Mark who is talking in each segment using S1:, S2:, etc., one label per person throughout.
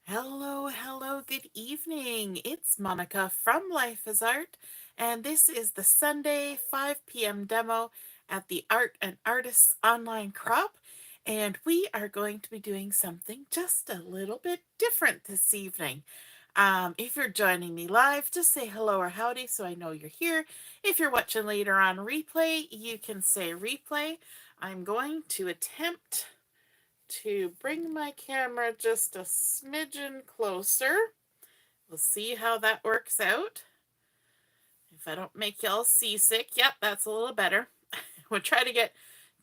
S1: Hello, hello, good evening. It's Monica from Life is Art, and this is the Sunday 5 p.m. demo at the Art and Artists Online Crop. And we are going to be doing something just a little bit different this evening. If you're joining me live, just say hello or howdy so I know you're here. If you're watching later on replay, you can say replay. I'm going to attempt to bring my camera just a smidgen closer. We'll see how that works out. If I don't make y'all seasick, yep, that's a little better. We'll try to get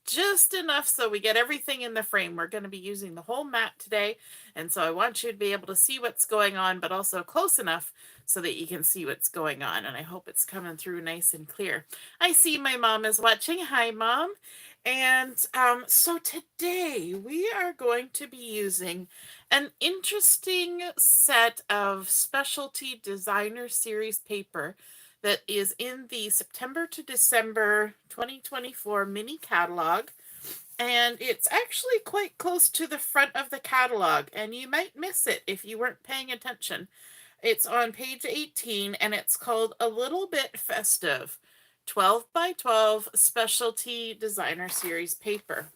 S1: just enough so we get everything in the frame. We're going to be using the whole mat today, and so I want you to be able to see what's going on, but also close enough so that you can see what's going on, and I hope it's coming through nice and clear. I see my mom is watching. Hi, Mom. And so today we are going to be using an interesting set of specialty designer series paper that is in the September to December 2024 mini catalog. And it's actually quite close to the front of the catalog, and you might miss it if you weren't paying attention. It's on page 18, and it's called A Little Bit Festive, 12 by 12 Specialty Designer Series Paper,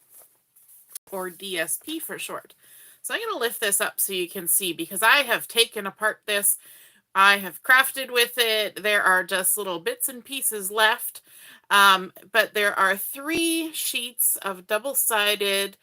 S1: or DSP for short. So I'm going to lift this up so you can see, because I have taken apart this. I have crafted with it. There are just little bits and pieces left. But there are 3 sheets of double-sided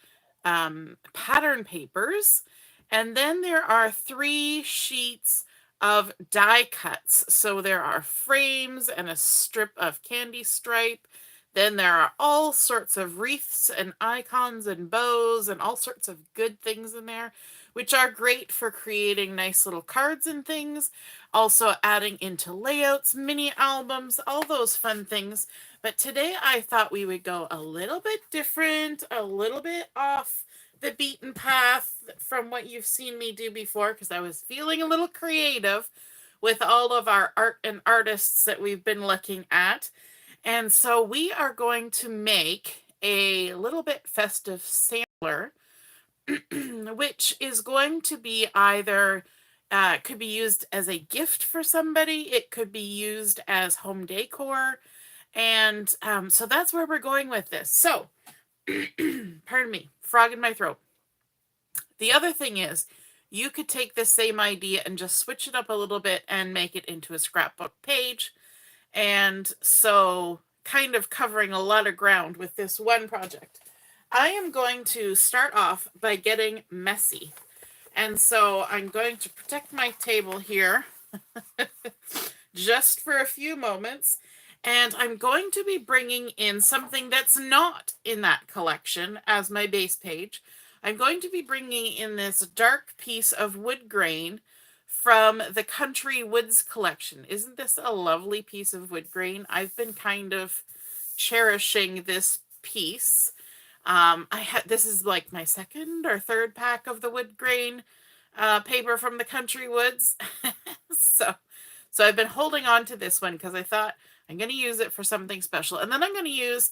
S1: pattern papers. And then there are 3 sheets of die cuts. So there are frames and a strip of candy stripe. Then there are all sorts of wreaths and icons and bows and all sorts of good things in there, which are great for creating nice little cards and things. Also adding into layouts, mini albums, all those fun things. But today I thought we would go a little bit different, a little bit off the beaten path from what you've seen me do before, because I was feeling a little creative with all of our art and artists that we've been looking at. And so we are going to make a little bit festive sampler, which is going to be either could be used as a gift for somebody, it could be used as home decor, and so that's where we're going with this. So, pardon me, frog in my throat. The other thing is, you could take this same idea and just switch it up a little bit and make it into a scrapbook page. And so, kind of covering a lot of ground with this one project. I am going to start off by getting messy. And so I'm going to protect my table here just for a few moments. And I'm going to be bringing in something that's not in that collection as my base page. I'm going to be bringing in this dark piece of wood grain from the Country Woods collection. Isn't this a lovely piece of wood grain? I've been kind of cherishing this piece. This is like my 2nd or 3rd pack of the wood grain paper from the Country Woods. so I've been holding on to this one because I thought I'm going to use it for something special. And then I'm going to use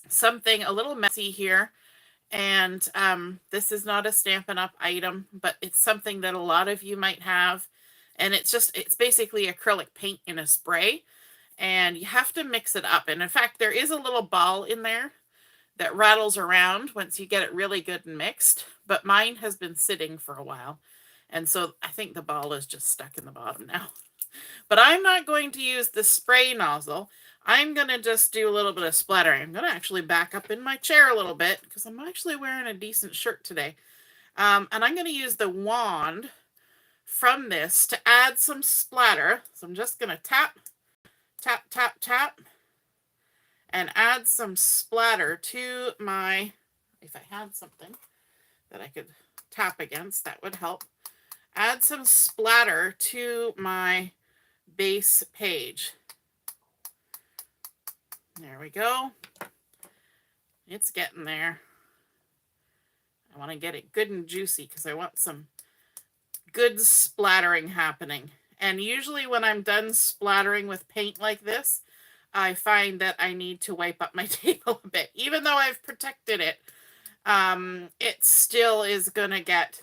S1: something a little messy here. And this is not a Stampin' Up! Item, but it's something that a lot of you might have. And it's basically acrylic paint in a spray. And you have to mix it up. And in fact, there is a little ball in there that rattles around once you get it really good and mixed. But mine has been sitting for a while. And so I think the ball is just stuck in the bottom now. But I'm not going to use the spray nozzle. I'm going to just do a little bit of splattering. I'm going to actually back up in my chair a little bit because I'm actually wearing a decent shirt today. And I'm going to use the wand from this to add some splatter. So I'm just going to tap, tap, tap, tap, and add some splatter to my, if I had something that I could tap against, that would help. Add some splatter to my base page. There we go. It's getting there. I want to get it good and juicy because I want some good splattering happening. And usually when I'm done splattering with paint like this, I find that I need to wipe up my table a bit. Even though I've protected it, it still is going to get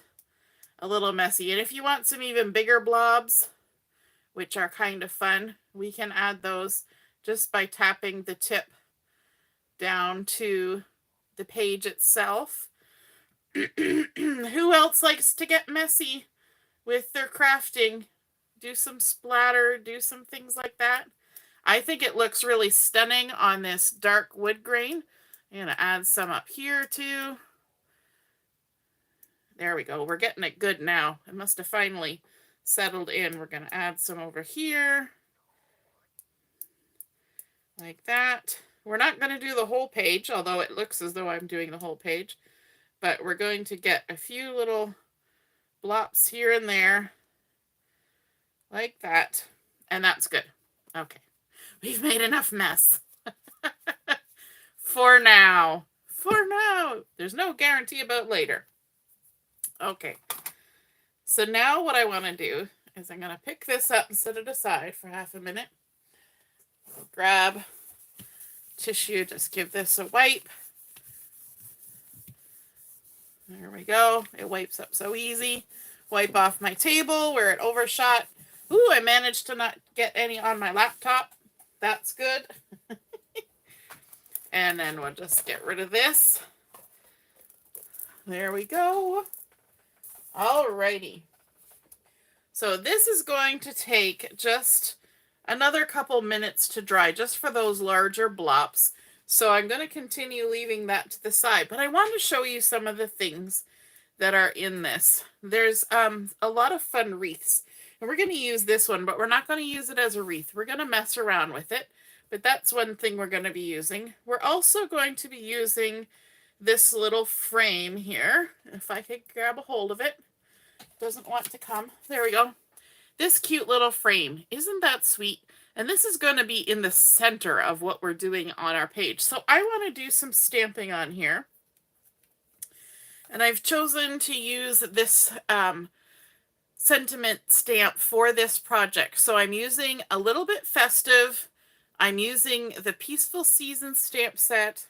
S1: a little messy. And if you want some even bigger blobs, which are kind of fun, we can add those just by tapping the tip down to the page itself. Who else likes to get messy with their crafting? Do some splatter, do some things like that. I think it looks really stunning on this dark wood grain. I'm going to add some up here too. There we go. We're getting it good now. It must have finally settled in. We're going to add some over here. Like that. We're not going to do the whole page, although it looks as though I'm doing the whole page. But we're going to get a few little blops here and there. Like that. And that's good. Okay. We've made enough mess. For now. For now. There's no guarantee about later. Okay. So now what I want to do is I'm going to pick this up and set it aside for half a minute. I'll grab tissue, just give this a wipe. There we go. It wipes up so easy. Wipe off my table where it overshot. Ooh, I managed to not get any on my laptop. That's good. And then we'll just get rid of this. There we go. Alrighty. So this is going to take just another couple minutes to dry, just for those larger blops. So I'm going to continue leaving that to the side. But I want to show you some of the things that are in this. There's a lot of fun wreaths. And we're going to use this one, but we're not going to use it as a wreath. We're going to mess around with it. But that's one thing we're going to be using. We're also going to be using this little frame here. If I could grab a hold of it. Doesn't want to come. There we go. This cute little frame. Isn't that sweet? And this is going to be in the center of what we're doing on our page. So I want to do some stamping on here. And I've chosen to use this sentiment stamp for this project. So I'm using a little bit festive. I'm using the Peaceful Season stamp set.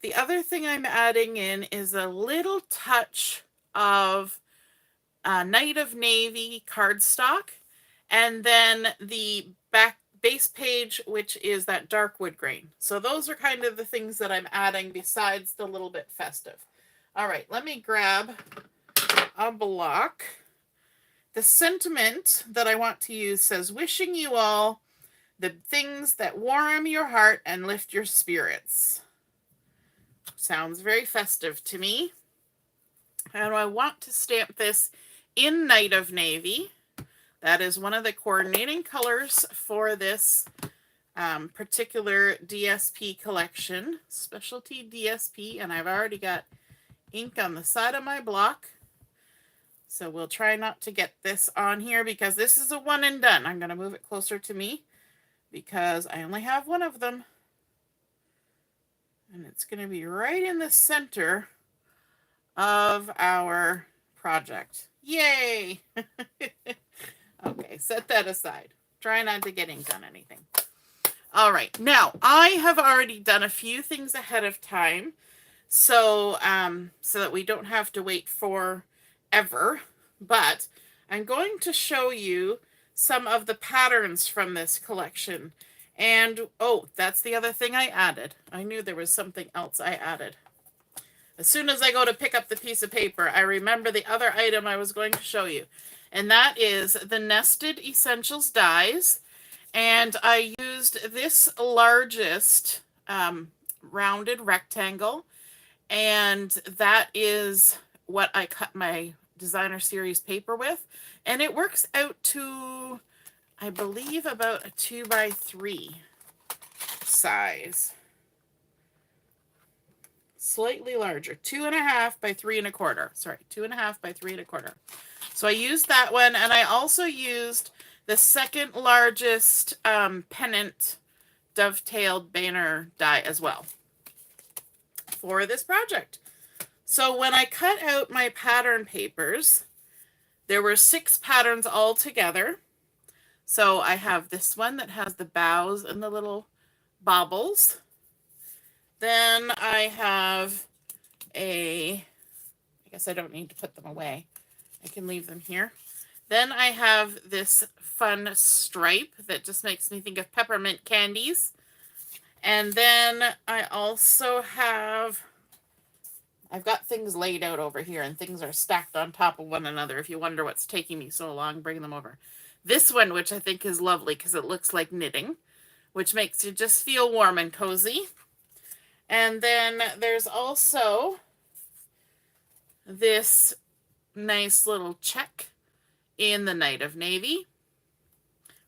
S1: The other thing I'm adding in is a little touch of Night of Navy cardstock, and then the base page, which is that dark wood grain. So those are kind of the things that I'm adding besides the little bit festive. All right, let me grab a block. The sentiment that I want to use says, wishing you all the things that warm your heart and lift your spirits. Sounds very festive to me. And I want to stamp this in Night of Navy. That is one of the coordinating colors for this particular DSP collection, specialty DSP, and I've already got ink on the side of my block. So we'll try not to get this on here because this is a one and done. I'm going to move it closer to me because I only have one of them. And it's going to be right in the center of our project. Yay! Okay, set that aside. Try not to get ink on anything. All right, now I have already done a few things ahead of time, so that we don't have to wait forever. But I'm going to show you some of the patterns from this collection. And oh, that's the other thing I added. I knew there was something else I added. As soon as I go to pick up the piece of paper, I remember the other item I was going to show you. And that is the Nested Essentials dies. And I used this largest rounded rectangle. And that is what I cut my designer series paper with. And it works out to, I believe, about a 2x3 size. Slightly larger, 2.5 by 3 1/4. Sorry, 2.5 by 3 1/4. So I used that one, and I also used the second largest pennant dovetailed banner die as well for this project. So when I cut out my pattern papers, there were 6 patterns all together. So I have this one that has the bows and the little baubles. Then I have I guess I don't need to put them away. I can leave them here. Then I have this fun stripe that just makes me think of peppermint candies. And then I also have, I've got things laid out over here and things are stacked on top of one another. If you wonder what's taking me so long, bring them over. This one, which I think is lovely because it looks like knitting, which makes you just feel warm and cozy. And then there's also this nice little check in the Night of Navy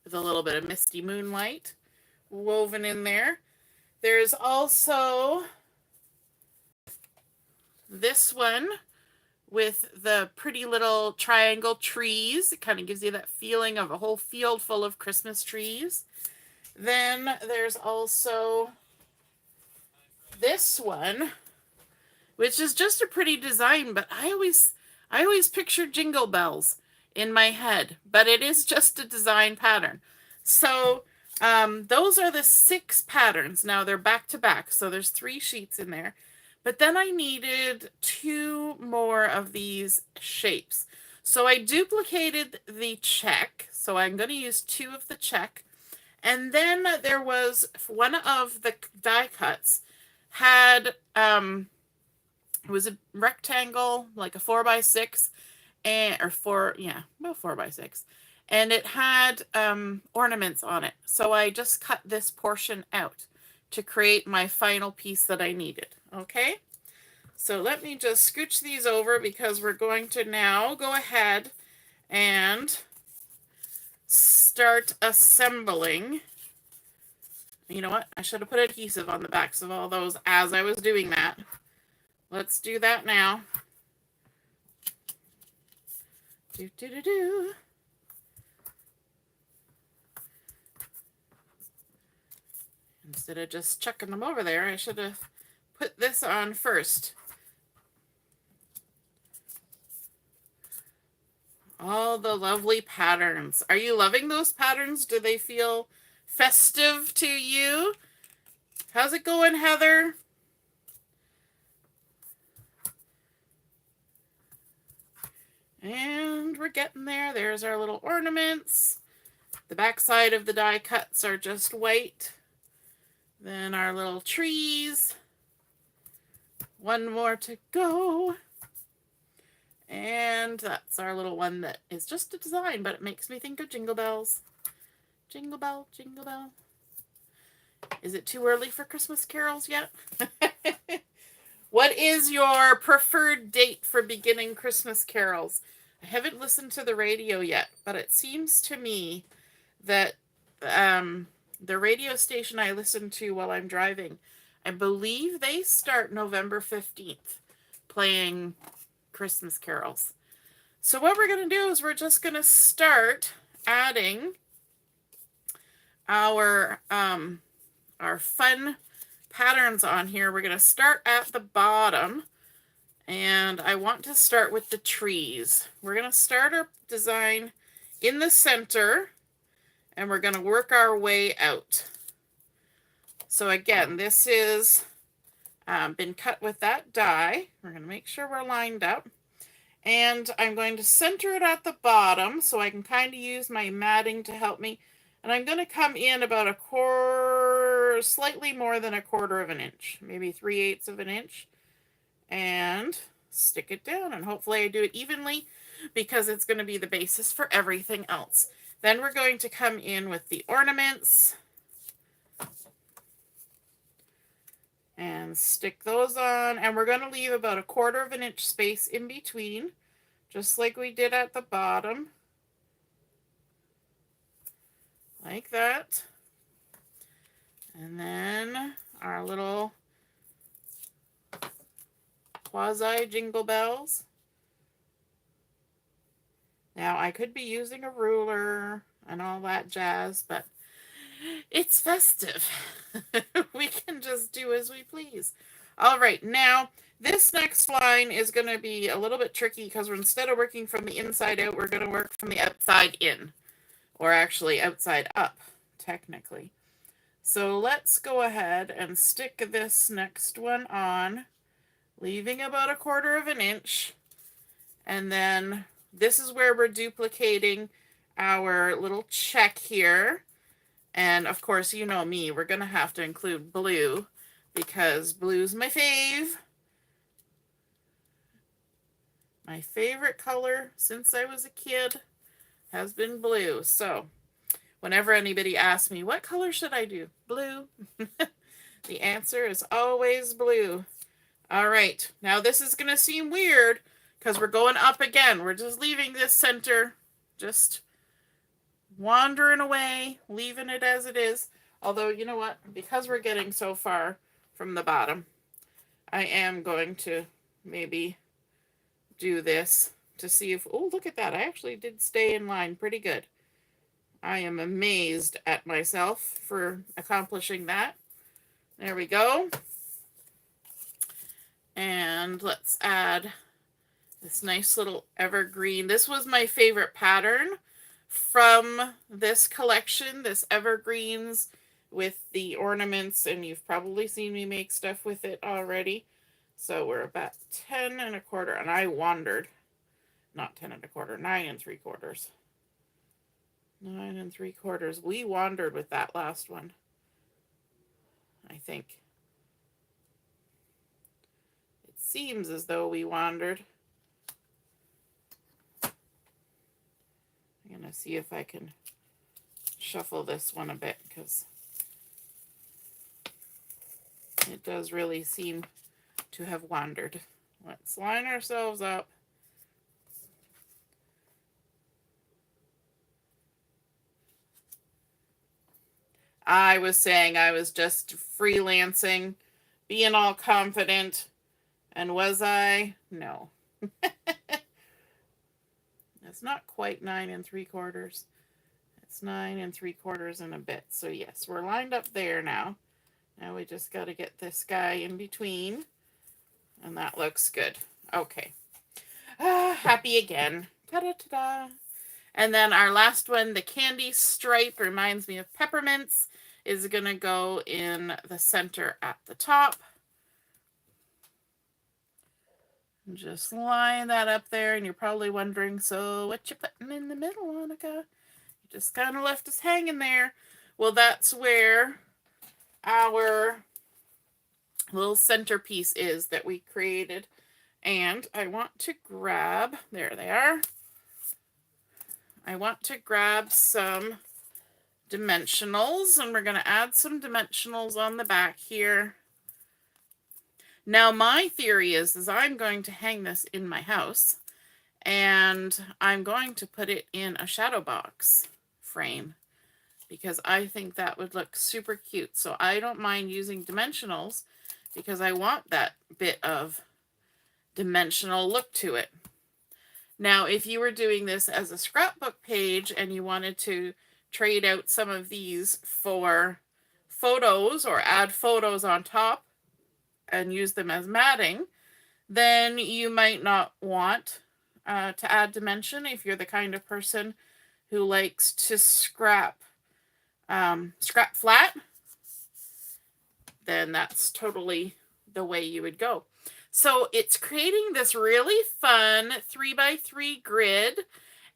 S1: with a little bit of misty moonlight woven in there. There's also this one with the pretty little triangle trees. It kind of gives you that feeling of a whole field full of Christmas trees. Then there's also this one, which is just a pretty design, but I always picture Jingle Bells in my head, but it is just a design pattern. So those are the 6 patterns. Now they're back to back, so there's 3 sheets in there. But then I needed 2 more of these shapes. So I duplicated the check. So I'm going to use 2 of the check. And then there was one of the die cuts had, it was a rectangle, like a 4x6, and, or 4, yeah, about 4x6. And it had ornaments on it. So I just cut this portion out to create my final piece that I needed. Okay, so let me just scooch these over because we're going to now go ahead and start assembling. You know what? I should have put adhesive on the backs of all those as I was doing that. Let's do that now. Do. Instead of just chucking them over there, I should have put this on first. All the lovely patterns. Are you loving those patterns? Do they feel festive to you? How's it going, Heather? And we're getting there. There's our little ornaments. The back side of the die cuts are just white. Then our little trees. One more to go. And that's our little one that is just a design, but it makes me think of Jingle Bells. Jingle bell, jingle bell. Is it too early for Christmas carols yet? What is your preferred date for beginning Christmas carols? I haven't listened to the radio yet, but it seems to me that the radio station I listen to while I'm driving, I believe they start November 15th playing Christmas carols. So what we're going to do is we're just going to start adding our fun patterns on here. We're going to start at the bottom, and I want to start with the trees. We're going to start our design in the center, and we're going to work our way out. So again, this is been cut with that die. We're going to make sure we're lined up. And I'm going to center it at the bottom so I can kind of use my matting to help me. And I'm going to come in about a quarter, slightly more than a quarter of an inch, maybe 3/8 of an inch. And stick it down. And hopefully I do it evenly because it's going to be the basis for everything else. Then we're going to come in with the ornaments. And stick those on, and we're going to leave about a quarter of an inch space in between, just like we did at the bottom, like that. And then our little quasi jingle bells. Now I could be using a ruler and all that jazz, but it's festive. We can just do as we please. All right, now this next line is going to be a little bit tricky because instead of working from the inside out, we're going to work from the outside in, or actually outside up, technically. So let's go ahead and stick this next one on, leaving about a quarter of an inch, and then this is where we're duplicating our little check here. And of course, you know me, we're going to have to include blue because blue's my fave. My favorite color since I was a kid has been blue. So whenever anybody asks me, what color should I do? Blue. The answer is always blue. All right, now this is going to seem weird because we're going up again. We're just leaving this center, just wandering away, leaving it as it is. Although, you know what? Because we're getting so far from the bottom, I am going to maybe do this to see if, oh, look at that. I actually did stay in line pretty good. I am amazed at myself for accomplishing that. There we go. And let's add this nice little evergreen. This was my favorite pattern from this collection, this evergreens with the ornaments, and you've probably seen me make stuff with it already. So we're about 10 1/4, and I wandered, not 10 1/4, 9 3/4. 9 3/4. We wandered with that last one, I think. It seems as though we wandered. I'm going to see if I can shuffle this one a bit because it does really seem to have wandered. Let's line ourselves up. I was saying I was just freelancing, being all confident, and was I? No. It's not quite 9 3/4. It's 9 3/4 and a bit. So yes, we're lined up there now. Now we just got to get this guy in between, and that looks good. Okay. Happy again. Ta-da-ta-da. And then our last one, the candy stripe, reminds me of peppermints, is going to go in the center at the top. Just line that up there, and you're probably wondering, so what you putting in the middle, Monica? You just kind of left us hanging there. Well, that's where our little centerpiece is that we created. And I want to grab, there they are. I want to grab some dimensionals, and we're going to add some dimensionals on the back here. Now, my theory is I'm going to hang this in my house, and I'm going to put it in a shadow box frame because I think that would look super cute. So I don't mind using dimensionals because I want that bit of dimensional look to it. Now, if you were doing this as a scrapbook page and you wanted to trade out some of these for photos or add photos on top and use them as matting, then you might not want to add dimension if you're the kind of person who likes to scrap flat. Then that's totally the way you would go. So it's creating this really fun 3x3 grid.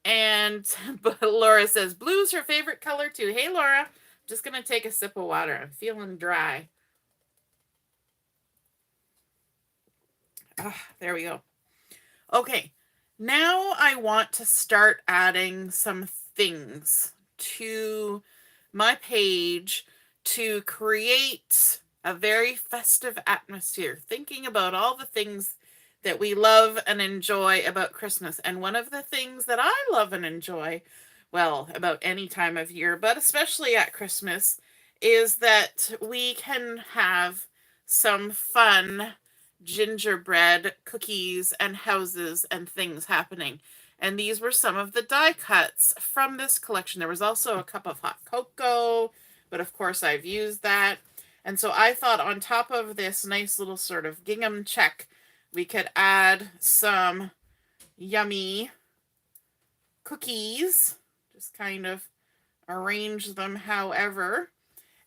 S1: And Laura says, blue's her favorite color too. Hey, Laura, I'm just going to take a sip of water. I'm feeling dry. There we go. Okay, now I want to start adding some things to my page to create a very festive atmosphere, thinking about all the things that we love and enjoy about Christmas. And one of the things that I love and enjoy, well, about any time of year, but especially at Christmas, is that we can have some fun gingerbread cookies and houses and things happening. And these were some of the die cuts from this collection. There was also a cup of hot cocoa, but of course I've used that. And so I thought on top of this nice little sort of gingham check, we could add some yummy cookies. Just kind of arrange them however.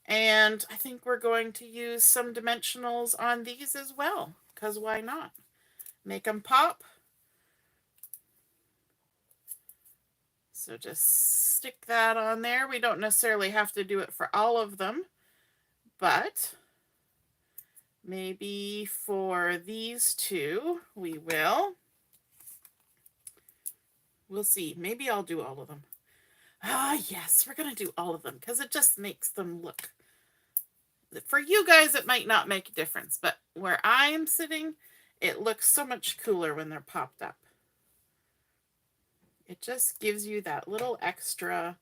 S1: And I think we're going to use some dimensionals on these as well, because why not? Make them pop. So just stick that on there. We don't necessarily have to do it for all of them, but maybe for these two, we will. We'll see. Maybe I'll do all of them. Ah, yes, we're going to do all of them because it just makes them look. For you guys, it might not make a difference, but where I am sitting, it looks so much cooler when they're popped up. It just gives you that little extra,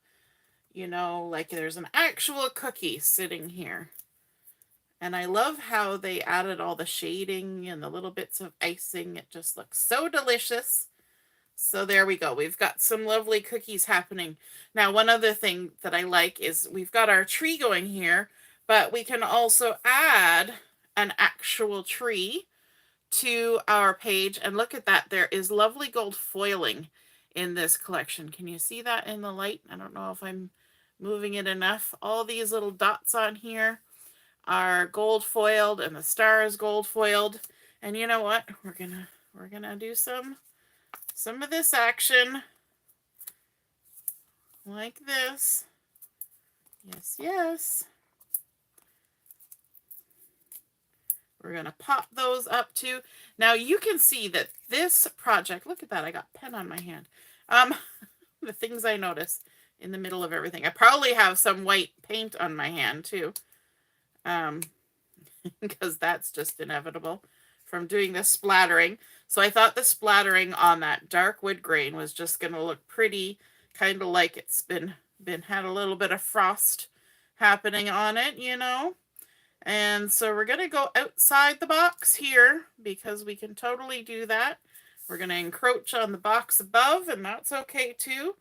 S1: you know, like there's an actual cookie sitting here. And I love how they added all the shading and the little bits of icing. It just looks so delicious. So there we go. We've got some lovely cookies happening. Now, one other thing that I like is we've got our tree going here, but we can also add an actual tree to our page. And look at that. There is lovely gold foiling in this collection. Can you see that in the light? I don't know if I'm moving it enough. All these little dots on here are gold foiled and the star is gold foiled. And you know what? We're gonna do some of this action like this. Yes, yes. We're going to pop those up too. Now you can see that this project, look at that, I got pen on my hand. The things I notice in the middle of everything. I probably have some white paint on my hand too. Because that's just inevitable from doing the splattering. So I thought the splattering on that dark wood grain was just going to look pretty, kind of like it's been had a little bit of frost happening on it, you know. And so we're going to go outside the box here because we can totally do that. We're going to encroach on the box above, and that's okay too.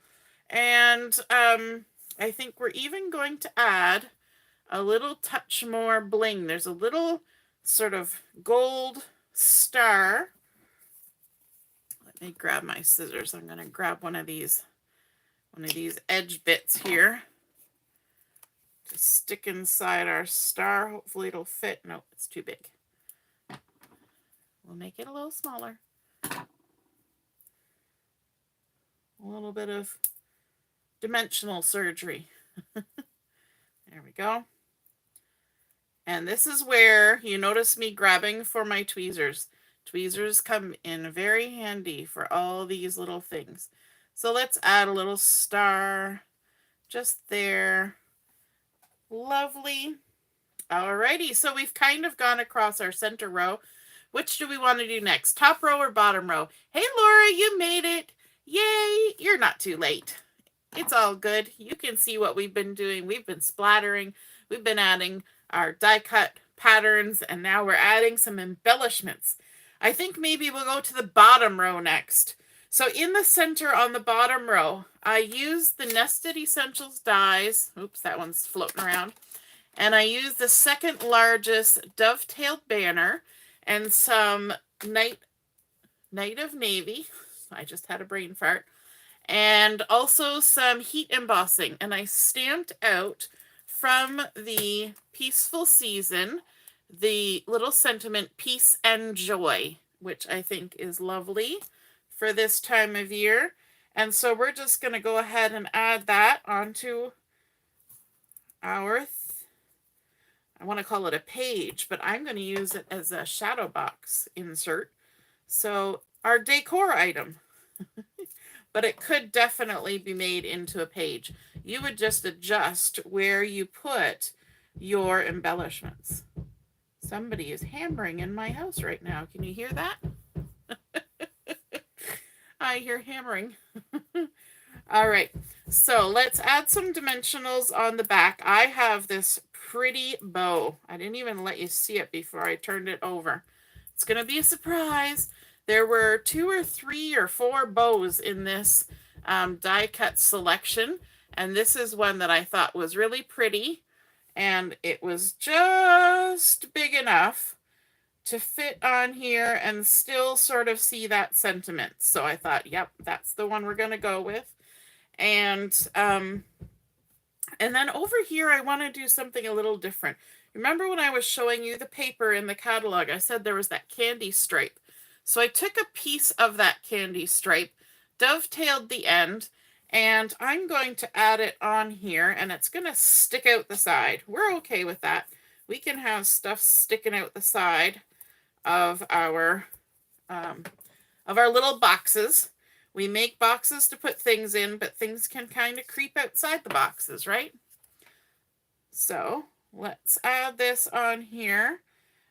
S1: And I think we're even going to add a little touch more bling. There's a little sort of gold star. Let me grab my scissors. I'm going to grab one of these edge bits here to stick inside our star. Hopefully it'll fit. No, it's too big. We'll make it a little smaller. A little bit of dimensional surgery. There we go. And this is where you notice me grabbing for my tweezers. Tweezers come in very handy for all these little things. So let's add a little star just there. Lovely. Alrighty, so we've kind of gone across our center row. Which do we want to do next? Top row or bottom row? Hey, Laura, you made it. Yay, you're not too late. It's all good. You can see what we've been doing. We've been splattering. We've been adding our die cut patterns, and now we're adding some embellishments. I think maybe we'll go to the bottom row next. So in the center on the bottom row, I used the Nested Essentials dies. Oops, that one's floating around. And I used the second largest dovetailed banner and some Night of Navy. I just had a brain fart. And also some heat embossing. And I stamped out from the Peaceful Season the little sentiment, peace and joy, which I think is lovely for this time of year. And so we're just going to go ahead and add that onto our, I want to call it a page, but I'm going to use it as a shadow box insert. So our decor item, but it could definitely be made into a page. You would just adjust where you put your embellishments. Somebody is hammering in my house right now. Can you hear that? I hear hammering. All right, so let's add some dimensionals on the back. I have this pretty bow. I didn't even let you see it before I turned it over. It's going to be a surprise. There were 2 or 3 or 4 bows in this die cut selection, and this is one that I thought was really pretty, and it was just big enough to fit on here and still sort of see that sentiment. So I thought, yep, that's the one we're going to go with. And then over here, I want to do something a little different. Remember when I was showing you the paper in the catalog, I said there was that candy stripe. So I took a piece of that candy stripe, dovetailed the end, And I'm going to add it on here, and it's going to stick out the side. We're okay with that. We can have stuff sticking out the side of our little boxes. We make boxes to put things in, but things can kind of creep outside the boxes, right? So let's add this on here,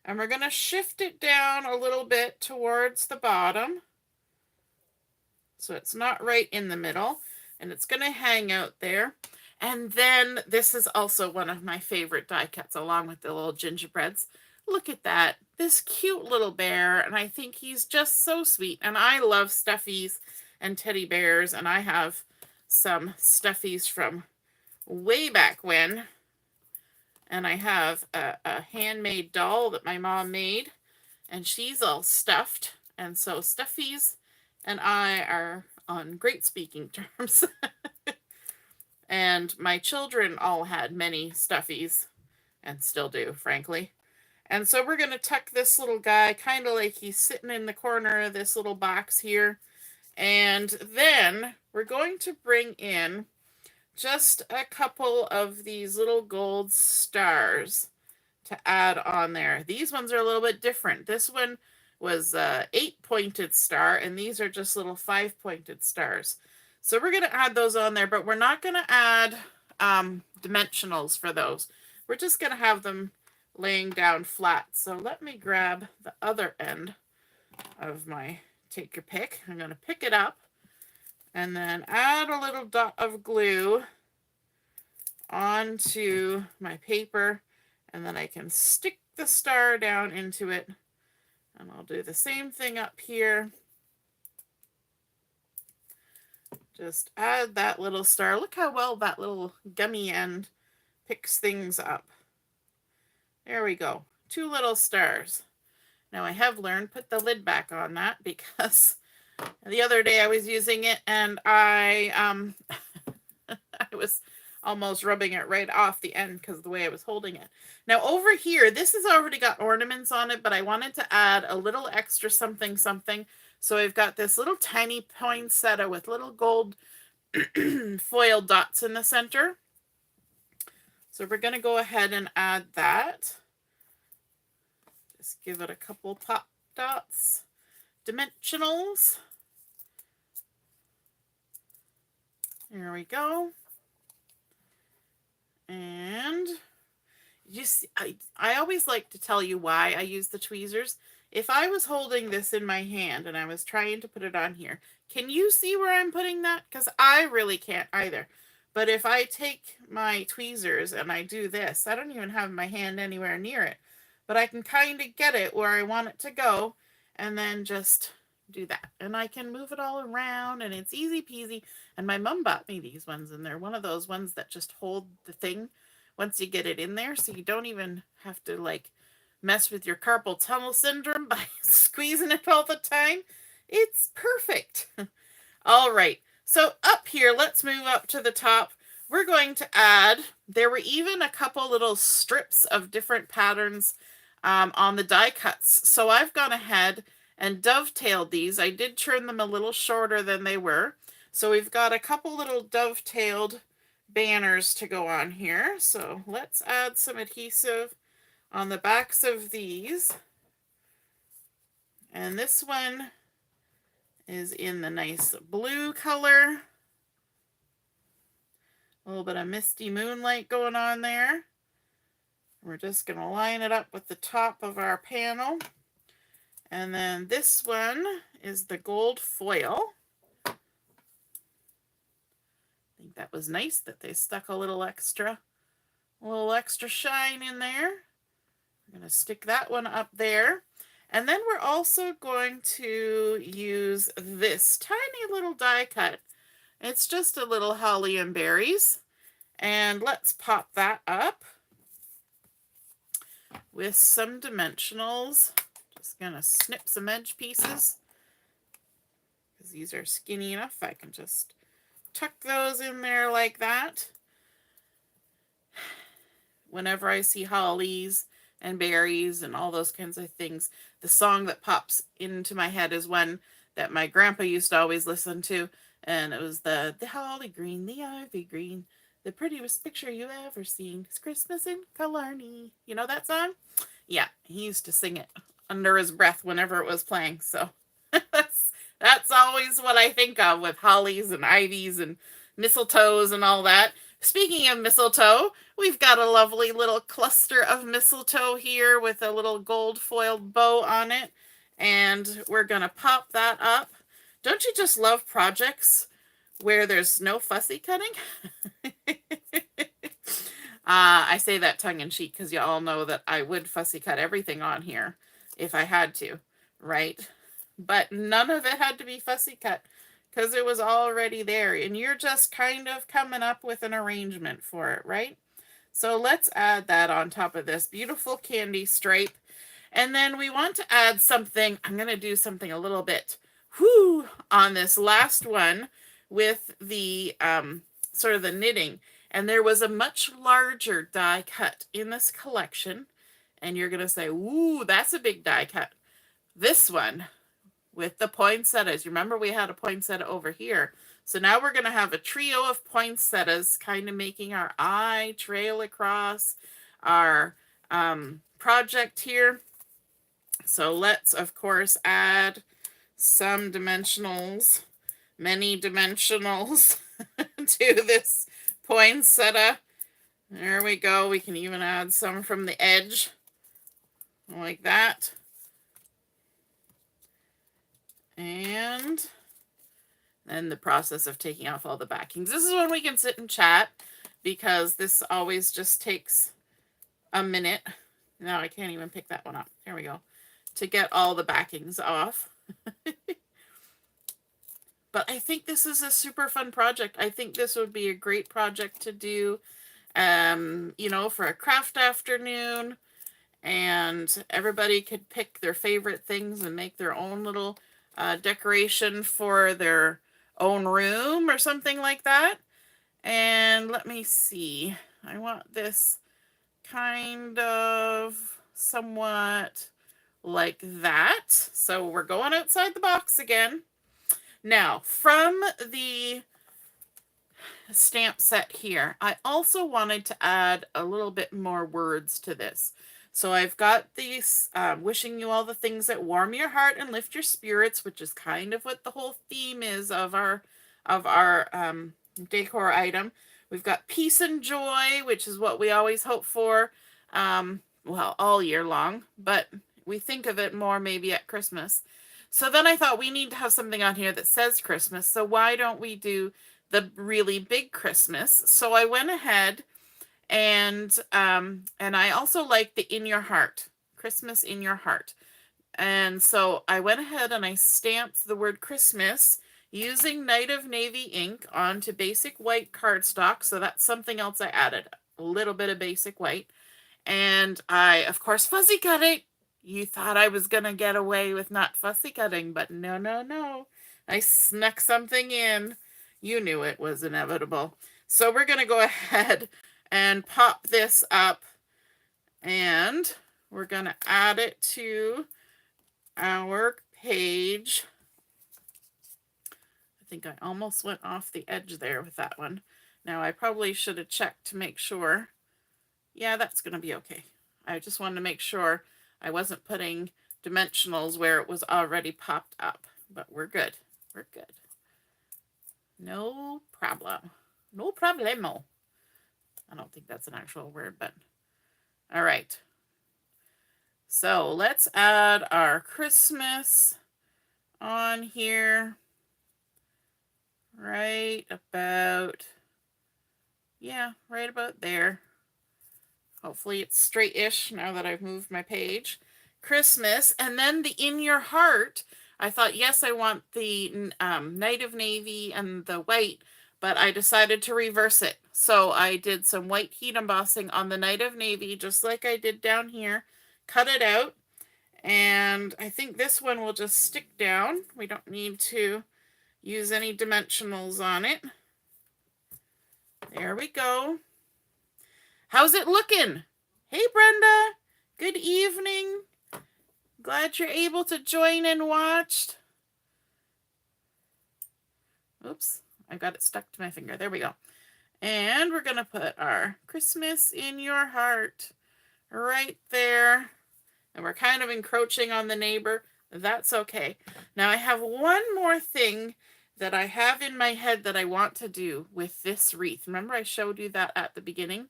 S1: and we're going to shift it down a little bit towards the bottom, so it's not right in the middle, and it's going to hang out there. And then this is also one of my favorite die cuts, along with the little gingerbreads. Look at that, this cute little bear, and I think he's just so sweet. And I love stuffies and teddy bears, and I have some stuffies from way back when. And I have a handmade doll that my mom made, and she's all stuffed. And so stuffies and I are on great speaking terms. And my children all had many stuffies, and still do, frankly. And so we're going to tuck this little guy kind of like he's sitting in the corner of this little box here. And then we're going to bring in just a couple of these little gold stars to add on there. These ones are a little bit different. This one was 8-pointed star, and these are just little 5-pointed stars. So we're going to add those on there, but we're not going to add dimensionals for those. We're just going to have them laying down flat. So let me grab the other end of my take your pick. I'm going to pick it up and then add a little dot of glue onto my paper, and then I can stick the star down into it. And I'll do the same thing up here. Just add that little star. Look how well that little gummy end picks things up. There we go. 2 little stars. Now I have learned, put the lid back on that, because the other day I was using it and I I was almost rubbing it right off the end because of the way I was holding it. Now over here, this has already got ornaments on it, but I wanted to add a little extra something something. So I've got this little tiny poinsettia with little gold foil dots in the center. So we're going to go ahead and add that. Just give it a couple pop dots. Dimensionals. There we go. And you see, I always like to tell you why I use the tweezers. If I was holding this in my hand and I was trying to put it on here, can you see where I'm putting that? Because I really can't either. But if I take my tweezers and I do this, I don't even have my hand anywhere near it. But I can kind of get it where I want it to go, and then just do that. And I can move it all around, and it's easy peasy. And my mom bought me these ones, and they're one of those ones that just hold the thing once you get it in there, so you don't even have to like mess with your carpal tunnel syndrome by squeezing it all the time. It's perfect. All right, so up here, let's move up to the top. We're going to add, there were even a couple little strips of different patterns on the die cuts. So I've gone ahead and dovetailed these. I did trim them a little shorter than they were. So we've got a couple little dovetailed banners to go on here. So let's add some adhesive on the backs of these. And this one is in the nice blue color. A little bit of misty moonlight going on there. We're just going to line it up with the top of our panel. And then this one is the gold foil. I think that was nice that they stuck a little extra shine in there. I'm going to stick that one up there. And then we're also going to use this tiny little die cut. It's just a little holly and berries. And let's pop that up with some dimensionals. Just going to snip some edge pieces, because these are skinny enough. I can just tuck those in there like that. Whenever I see hollies and berries and all those kinds of things, the song that pops into my head is one that my grandpa used to always listen to, And it was the holly green, the ivy green, the prettiest picture you ever seen. It's Christmas in Killarney. You know that song? Yeah, he used to sing it under his breath whenever it was playing. So that's always what I think of with hollies and ivies and mistletoes and all that. Speaking of mistletoe, we've got a lovely little cluster of mistletoe here with a little gold foiled bow on it. And we're going to pop that up. Don't you just love projects where there's no fussy cutting? I say that tongue in cheek because you all know that I would fussy cut everything on here if I had to, right? But none of it had to be fussy cut because it was already there, and you're just kind of coming up with an arrangement for it, right? So let's add that on top of this beautiful candy stripe. And then we want to add something. I'm going to do something a little bit on this last one with the sort of the knitting. And there was a much larger die cut in this collection. And you're going to say, ooh, that's a big die cut. This one with the poinsettias. You remember we had a poinsettia over here. So now we're going to have a trio of poinsettias kind of making our eye trail across our project here. So let's, of course, add some dimensionals, many dimensionals to this poinsettia. There we go. We can even add some from the edge like that. And then the process of taking off all the backings. This is when we can sit and chat because this always just takes a minute. Now I can't even pick that one up. There we go. To get all the backings off. But I think this is a super fun project. I think this would be a great project to do, you know, for a craft afternoon. And everybody could pick their favorite things and make their own little decoration for their own room or something like that. And let me see. I want this kind of somewhat like that. So we're going outside the box again. Now, from the stamp set here, I also wanted to add a little bit more words to this. So I've got these wishing you all the things that warm your heart and lift your spirits, which is kind of what the whole theme is of our decor item. We've got peace and joy, which is what we always hope for, well, all year long, but we think of it more maybe at Christmas. So then I thought we need to have something on here that says Christmas. So why don't we do the really big Christmas? So I went ahead and I also like the in your heart, Christmas in your heart. And so I went ahead and I stamped the word Christmas using Night of Navy ink onto basic white cardstock. So that's something else I added, a little bit of basic white. And I, of course, fussy cut it. You thought I was going to get away with not fussy cutting, but no, no, no. I snuck something in. You knew it was inevitable. So we're going to go ahead and pop this up, and we're going to add it to our page. I think I almost went off the edge there with that one. Now I probably should have checked to make sure. Yeah, that's going to be okay. I just wanted to make sure I wasn't putting dimensionals where it was already popped up, but we're good. We're good. No problem. No problemo. I don't think that's an actual word, but all right. So let's add our Christmas on here. Right about, yeah, right about there. Hopefully it's straight-ish now that I've moved my page. Christmas, and then the in your heart. I thought, yes, I want the Night of Navy and the white, but I decided to reverse it. So I did some white heat embossing on the Night of Navy, just like I did down here. Cut it out, and I think this one will just stick down. We don't need to use any dimensionals on it. There we go. How's it looking? Hey, Brenda. Good evening. Glad you're able to join and watch. Oops. Oops, I got it stuck to my finger. There we go. And we're going to put our Christmas in your heart right there. And we're kind of encroaching on the neighbor. That's okay. Now I have one more thing that I have in my head that I want to do with this wreath. Remember I showed you that at the beginning?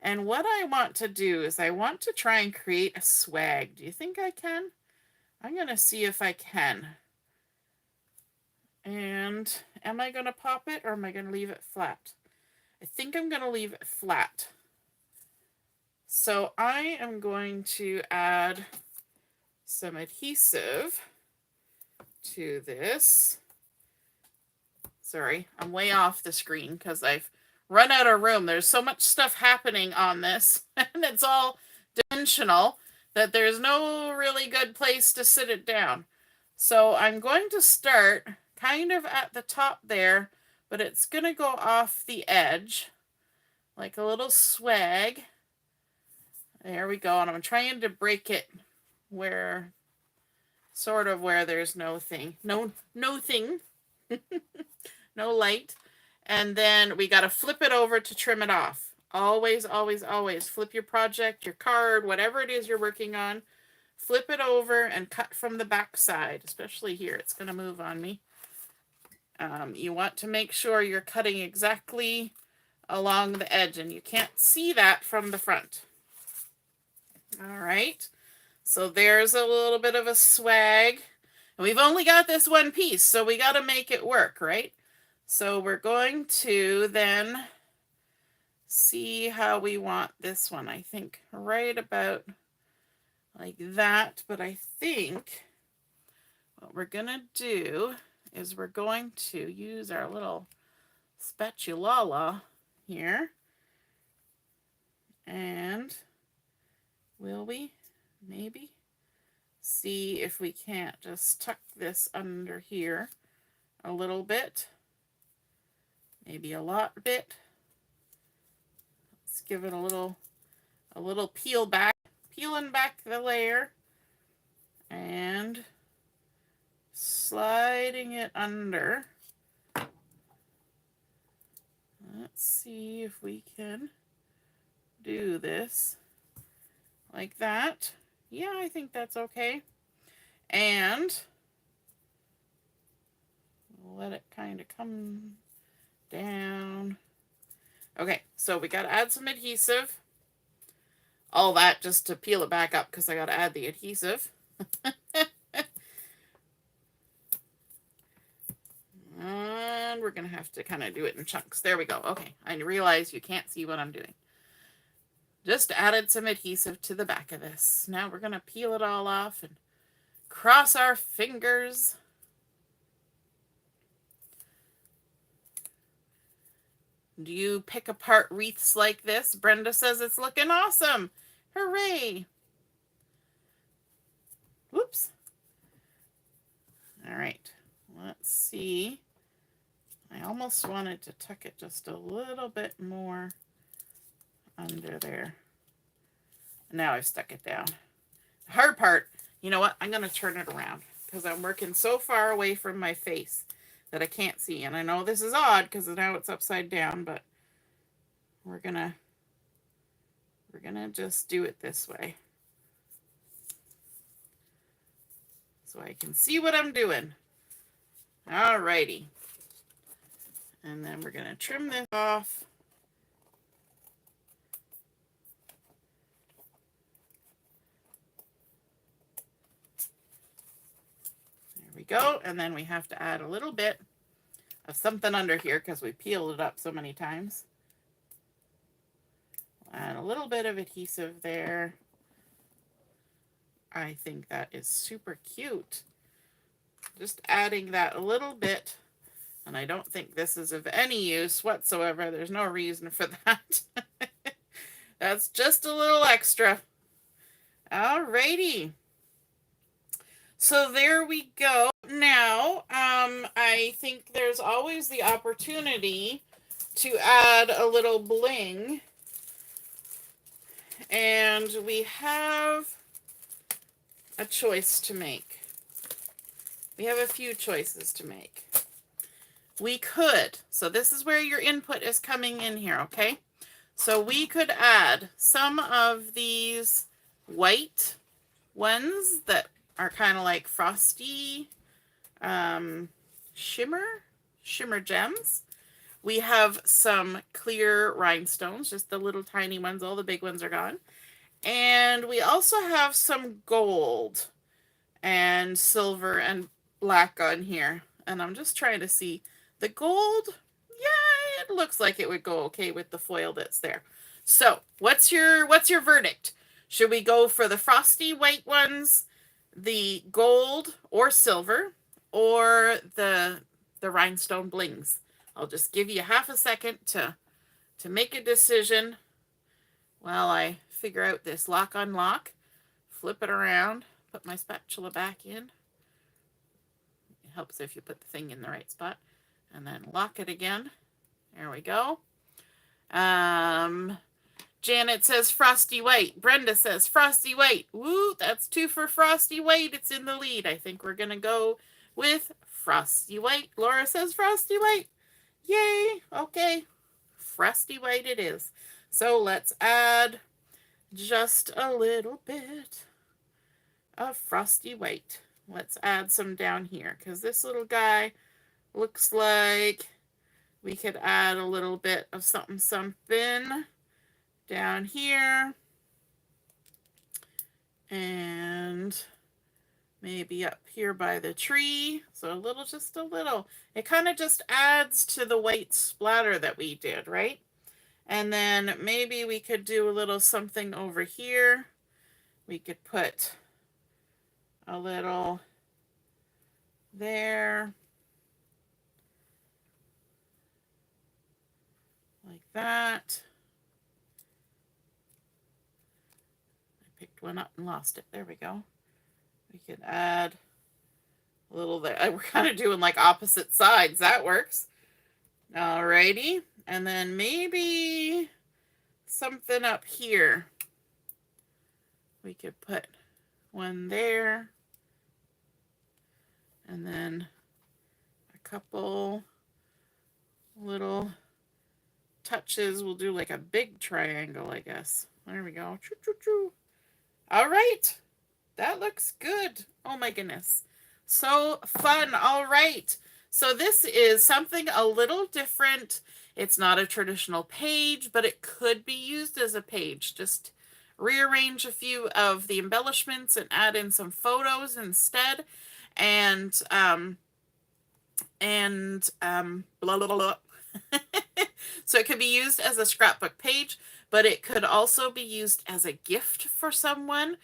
S1: And what I want to do is I want to try and create a swag. Do you think I can? I'm going to see if I can. And am I going to pop it or am I going to leave it flat? I think I'm going to leave it flat. So I am going to add some adhesive to this. Sorry, I'm way off the screen because I've run out of room. There's so much stuff happening on this, and it's all dimensional that there's no really good place to sit it down. So I'm going to start kind of at the top there, but it's going to go off the edge like a little swag. There we go. And I'm trying to break it where, sort of where there's no thing. No thing. No light. And then we got to flip it over to trim it off. Always, always, always flip your project, your card, whatever it is you're working on. Flip it over and cut from the back side, especially here. It's going to move on me. You want to make sure you're cutting exactly along the edge, and you can't see that from the front. All right. So there's a little bit of a swag. And we've only got this one piece, so we got to make it work, right? So we're going to then see how we want this one. I think right about like that, but I think what we're going to do is we're going to use our little spatula here. And will we maybe see if we can't just tuck this under here a little bit, maybe a lot bit. Let's give it a little peel back, peeling back the layer and sliding it under. Let's see if we can do this like that. Yeah, I think that's okay. And let it kind of come down. Okay, so we got to add some adhesive. All that just to peel it back up because I got to add the adhesive. And we're going to have to kind of do it in chunks. There we go. Okay, I realize you can't see what I'm doing. Just added some adhesive to the back of this. Now we're going to peel it all off and cross our fingers. Do you pick apart wreaths like this? Brenda says it's looking awesome. Hooray. Whoops. All right. Let's see. I almost wanted to tuck it just a little bit more under there. Now I've stuck it down. The hard part, you know what? I'm going to turn it around because I'm working so far away from my face that I can't see. And I know this is odd because now it's upside down, but we're gonna just do it this way so I can see what I'm doing. Alrighty. And then we're gonna trim this off. There we go. And then we have to add a little bit of something under here because we peeled it up so many times. Add a little bit of adhesive there. I think that is super cute. Just adding that a little bit. And I don't think this is of any use whatsoever. There's no reason for that. That's just a little extra. Alrighty. So there we go. Now, I think there's always the opportunity to add a little bling. And we have a choice to make. We have a few choices to make. we could, so this is where your input is coming in here, okay? So we could add some of these white ones that are kind of like frosty shimmer gems. We have some clear rhinestones, just the little tiny ones. All the big ones are gone. And we also have some gold and silver and black on here. And I'm just trying to see the gold. Yeah, it looks like it would go okay with the foil that's there. So what's your verdict? Should we go for the frosty white ones, the gold or silver, or the rhinestone blings? I'll just give you half a second to make a decision while I figure out this lock unlock. Flip it around, put my spatula back in. It helps if you put the thing in the right spot. And then lock it again. There we go. Janet says Frosty White. Brenda says Frosty White. Woo, that's 2 for Frosty White. It's in the lead. I think we're going to go with Frosty White. Laura says Frosty White. Yay. Okay. Frosty White it is. So let's add just a little bit of Frosty White. Let's add some down here because this little guy looks like we could add a little bit of something down here and maybe up here by the tree. So just a little. It kind of just adds to the white splatter that we did, right? And then maybe we could do a little something over here. We could put a little there, like that. I picked one up and lost it. There we go. We could add a little there. We're kind of doing like opposite sides. That works. Alrighty. And then maybe something up here. We could put one there. And then a couple little touches. We'll do like a big triangle, I guess. There we go. Choo, choo, choo. All right. That looks good. Oh my goodness. So fun. All right. So this is something a little different. It's not a traditional page, but it could be used as a page. Just rearrange a few of the embellishments and add in some photos instead. And blah, blah, blah. So it could be used as a scrapbook page, but it could also be used as a gift for someone,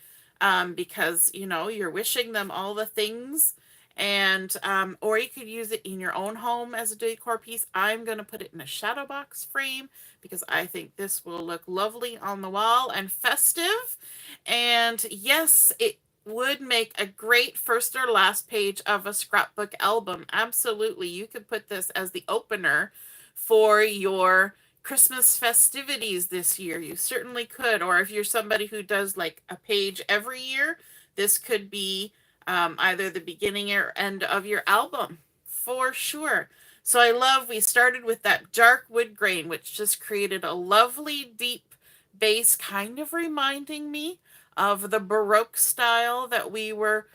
S1: because, you know, you're wishing them all the things. And or you could use it in your own home as a decor piece. I'm going to put it in a shadow box frame because I think this will look lovely on the wall and festive. And yes, it would make a great first or last page of a scrapbook album. Absolutely. You could put this as the opener for your Christmas festivities this year. You certainly could. Or if you're somebody who does like a page every year, this could be either the beginning or end of your album for sure. So I love, we started with that dark wood grain, which just created a lovely deep base, kind of reminding me of the Baroque style that we were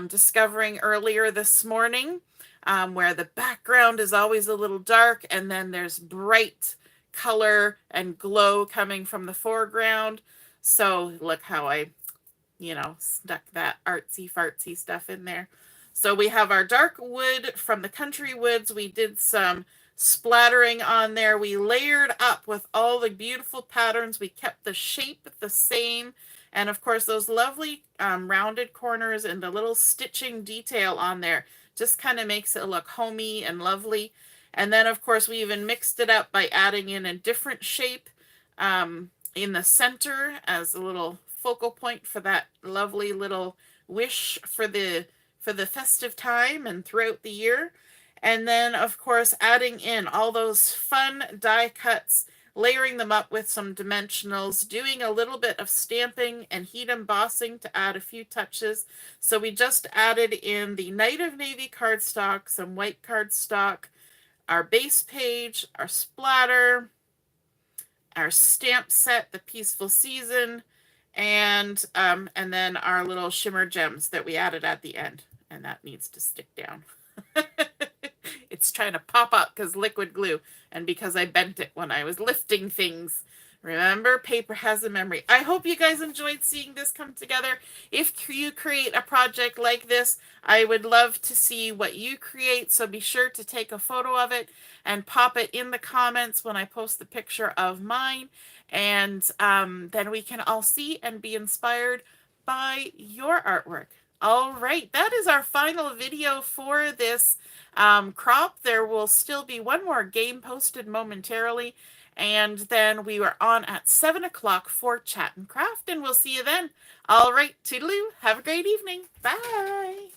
S1: discovering earlier this morning, where the background is always a little dark and then there's bright color and glow coming from the foreground. So look how I, stuck that artsy fartsy stuff in there. So we have our dark wood from the country woods. We did some splattering on there. We layered up with all the beautiful patterns. We kept the shape the same. And of course, those lovely rounded corners and the little stitching detail on there just kind of makes it look homey and lovely. And then, of course, we even mixed it up by adding in a different shape in the center as a little focal point for that lovely little wish for the festive time and throughout the year. And then, of course, adding in all those fun die cuts, layering them up with some dimensionals, doing a little bit of stamping and heat embossing to add a few touches. So we just added in the Night of Navy cardstock, some white cardstock, our base page, our splatter, our stamp set, the Peaceful Season, and then our little shimmer gems that we added at the end. And that needs to stick down. It's trying to pop up because liquid glue and because I bent it when I was lifting things. Remember, paper has a memory. I hope you guys enjoyed seeing this come together. If you create a project like this, I would love to see what you create, so be sure to take a photo of it and pop it in the comments when I post the picture of mine. And then we can all see and be inspired by your artwork. All right, that is our final video for this crop. There will still be one more game posted momentarily, and then we are on at 7 o'clock for Chat and Craft, and we'll see you then. All right, toodaloo, have a great evening. Bye.